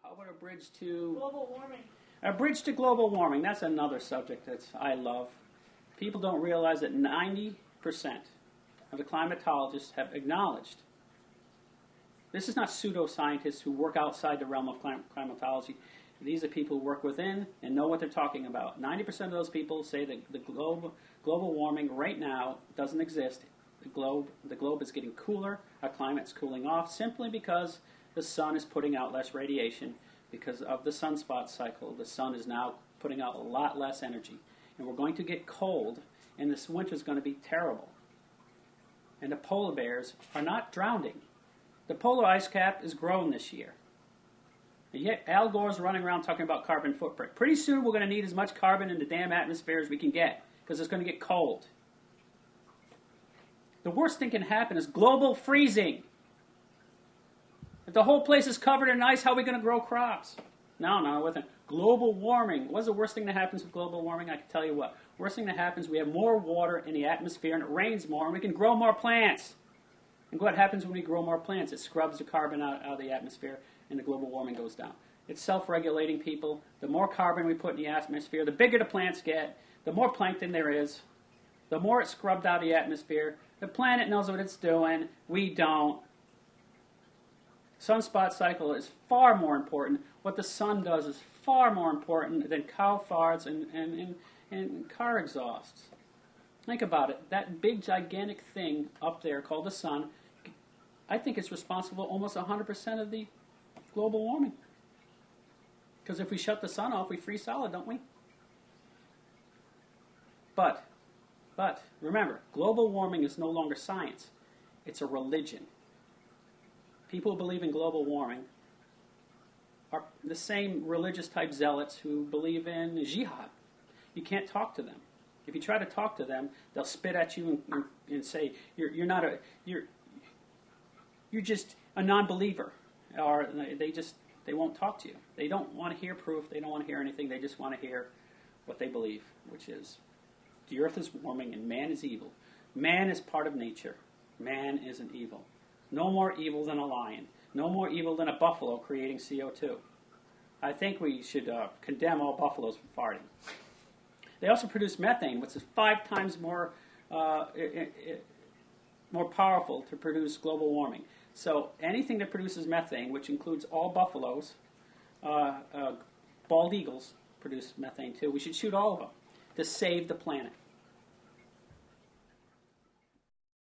How about a bridge to global warming? A bridge to global warming. That's another subject that I love. People don't realize that 90% of the climatologists have acknowledged. This is not pseudoscientists who work outside the realm of climatology. These are people who work within and know what they're talking about. 90% of those people say that the global warming right now doesn't exist. The globe is getting cooler. Our climate's cooling off simply because the sun is putting out less radiation because of the sunspot cycle. The sun is now putting out a lot less energy. And we're going to get cold, and this winter is going to be terrible. And the polar bears are not drowning. The polar ice cap is grown this year. And yet Al Gore's running around talking about carbon footprint. Pretty soon we're going to need as much carbon in the damn atmosphere as we can get, because it's going to get cold. The worst thing can happen is global freezing. If the whole place is covered in ice, how are we going to grow crops? No, with it. Global warming. What's the worst thing that happens with global warming? I can tell you what. Worst thing that happens, we have more water in the atmosphere and it rains more and we can grow more plants. And what happens when we grow more plants? It scrubs the carbon out of the atmosphere and the global warming goes down. It's self-regulating, people. The more carbon we put in the atmosphere, the bigger the plants get, the more plankton there is, the more it's scrubbed out of the atmosphere. The planet knows what it's doing. We don't. Sunspot cycle is far more important. What the sun does is far more important than cow farts and car exhausts. Think about it. That big, gigantic thing up there called the sun, I think it's responsible almost 100% of the global warming. Because if we shut the sun off, we freeze solid, don't we? But remember, global warming is no longer science. It's a religion. People who believe in global warming are the same religious type zealots who believe in jihad. You can't talk to them. If you try to talk to them, they'll spit at you and say you're just a non-believer, or they won't talk to you. They don't want to hear proof. They don't want to hear anything. They just want to hear what they believe, which is the earth is warming and man is evil. Man is part of nature. Man isn't evil. No more evil than a lion. No more evil than a buffalo creating CO2. I think we should condemn all buffaloes for farting. They also produce methane, which is 5 times more powerful to produce global warming. So anything that produces methane, which includes all buffaloes, bald eagles produce methane too. We should shoot all of them to save the planet.